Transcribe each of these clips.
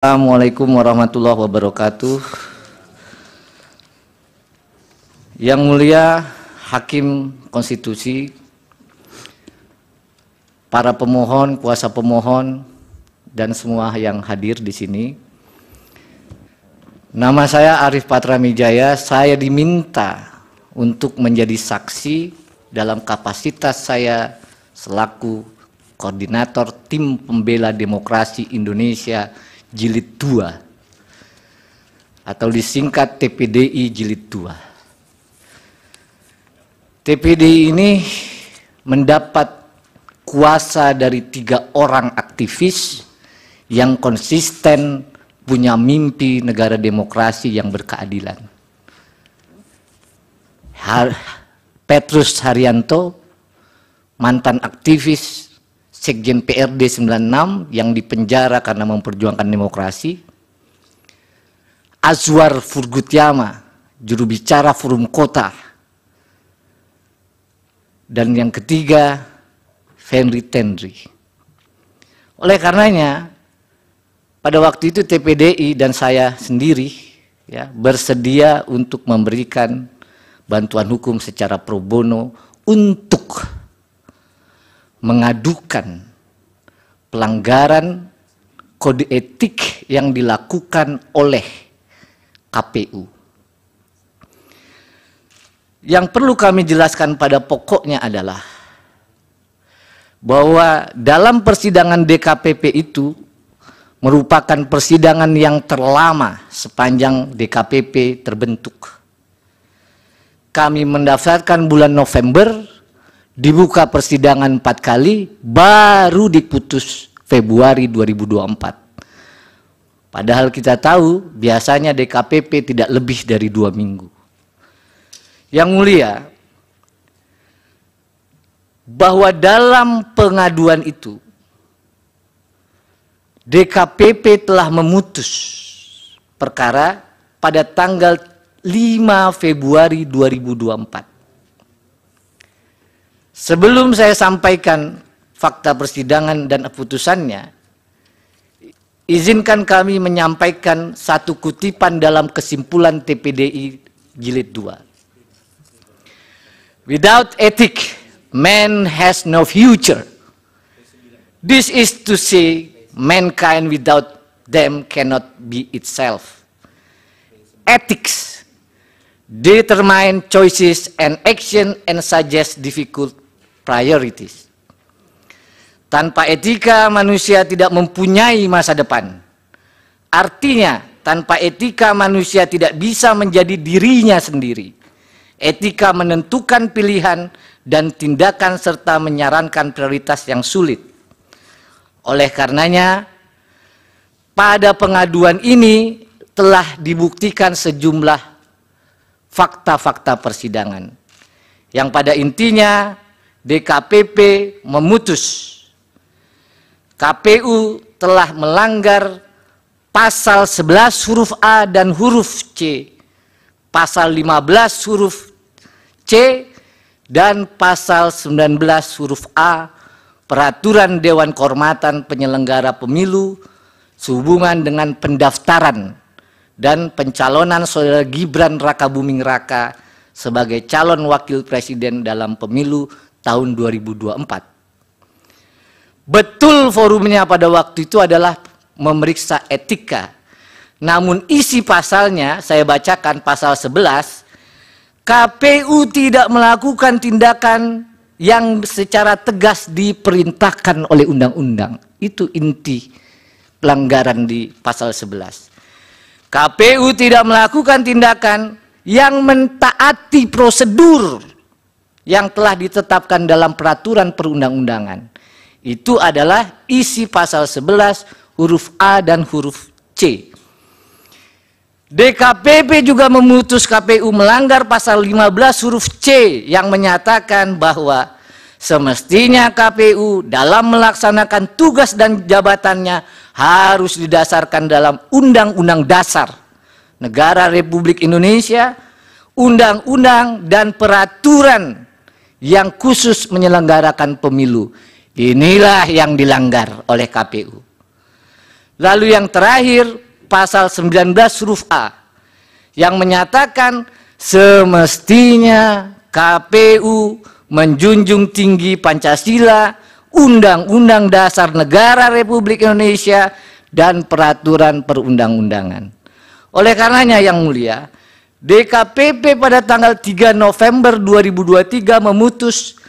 Assalamualaikum warahmatullahi wabarakatuh. Yang mulia Hakim Konstitusi, para pemohon, kuasa pemohon, dan semua yang hadir di sini. Nama saya Arif Patramijaya. Saya diminta untuk menjadi saksi dalam kapasitas saya selaku koordinator Tim Pembela Demokrasi Indonesia Jilid 2 atau disingkat TPDI Jilid 2. TPDI ini mendapat kuasa dari 3 orang aktivis yang konsisten punya mimpi negara demokrasi yang berkeadilan. Petrus Haryanto, mantan aktivis Sekjen PRD 96 yang dipenjara karena memperjuangkan demokrasi. Azwar Furgutyama, juru bicara Forum Kota. Dan yang ketiga, Fenry Tendri. Oleh karenanya, pada waktu itu TPDI dan saya sendiri bersedia untuk memberikan bantuan hukum secara pro bono untuk mengadukan pelanggaran kode etik yang dilakukan oleh KPU. Yang perlu kami jelaskan pada pokoknya adalah bahwa dalam persidangan DKPP itu merupakan persidangan yang terlama sepanjang DKPP terbentuk. Kami mendaftarkan bulan November, dibuka persidangan 4 kali, baru diputus Februari 2024. Padahal kita tahu biasanya DKPP tidak lebih dari 2 minggu. Yang mulia, bahwa dalam pengaduan itu DKPP telah memutus perkara pada tanggal 5 Februari 2024. Sebelum saya sampaikan fakta persidangan dan putusannya, izinkan kami menyampaikan satu kutipan dalam kesimpulan TPDI Jilid 2. Without ethic, man has no future. This is to say, mankind without them cannot be itself. Ethics determine choices and action and suggest difficult priorities. Tanpa etika manusia tidak mempunyai masa depan. Artinya tanpa etika manusia tidak bisa menjadi dirinya sendiri. Etika menentukan pilihan dan tindakan serta menyarankan prioritas yang sulit. Oleh karenanya pada pengaduan ini telah dibuktikan sejumlah fakta-fakta persidangan yang pada intinya DKPP memutus KPU telah melanggar pasal 11 huruf A dan huruf C, pasal 15 huruf C, dan pasal 19 huruf A Peraturan Dewan Kehormatan Penyelenggara Pemilu sehubungan dengan pendaftaran dan pencalonan Saudara Gibran Rakabuming Raka sebagai calon wakil presiden dalam pemilu tahun 2024. Betul forumnya pada waktu itu adalah memeriksa etika. Namun isi pasalnya, saya bacakan pasal 11, KPU tidak melakukan tindakan yang secara tegas diperintahkan oleh undang-undang. Itu inti pelanggaran di pasal 11. KPU tidak melakukan tindakan yang mentaati prosedur yang telah ditetapkan dalam peraturan perundang-undangan. Itu adalah isi pasal 11 huruf A dan huruf C. DKPP juga memutus KPU melanggar pasal 15 huruf C yang menyatakan bahwa semestinya KPU dalam melaksanakan tugas dan jabatannya harus didasarkan dalam Undang-Undang Dasar Negara Republik Indonesia, undang-undang dan peraturan yang khusus menyelenggarakan pemilu. Inilah yang dilanggar oleh KPU. Lalu yang terakhir pasal 19 huruf A yang menyatakan semestinya KPU menjunjung tinggi Pancasila, Undang-Undang Dasar Negara Republik Indonesia, dan peraturan perundang-undangan. Oleh karenanya yang mulia, DKPP pada tanggal 3 November 2023 memutus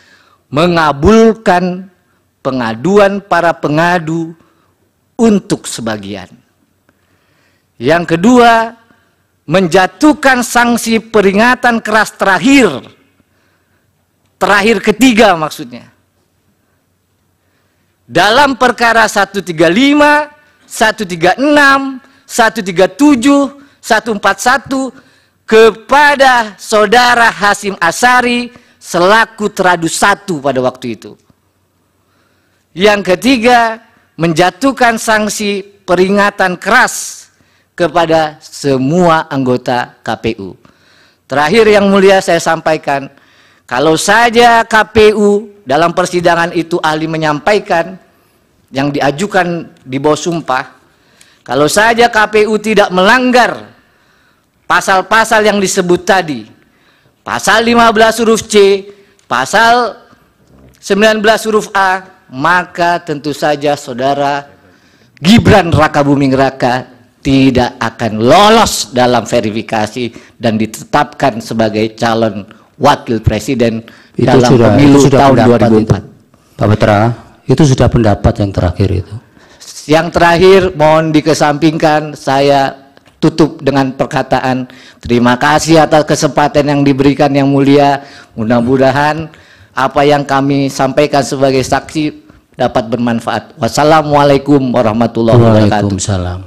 mengabulkan pengaduan para pengadu untuk sebagian. Yang kedua, menjatuhkan sanksi peringatan keras terakhir ketiga maksudnya. Dalam perkara 135, 136, 137, 141 kepada saudara Hasyim Asyari selaku teradu 1 pada waktu itu. Yang ketiga, menjatuhkan sanksi peringatan keras kepada semua anggota KPU. Terakhir yang mulia saya sampaikan, kalau saja KPU dalam persidangan itu ahli menyampaikan yang diajukan di bawah sumpah, kalau saja KPU tidak melanggar pasal-pasal yang disebut tadi, pasal 15 huruf C, pasal 19 huruf A, maka tentu saja saudara Gibran Rakabuming Raka tidak akan lolos dalam verifikasi dan ditetapkan sebagai calon wakil presiden dalam pemilu tahun 2004. Pak Petra, itu sudah pendapat yang terakhir itu. Yang terakhir mohon dikesampingkan, saya tutup dengan perkataan terima kasih atas kesempatan yang diberikan yang mulia. Mudah-mudahan apa yang kami sampaikan sebagai saksi dapat bermanfaat. Wassalamualaikum warahmatullahi wabarakatuh. Waalaikumsalam.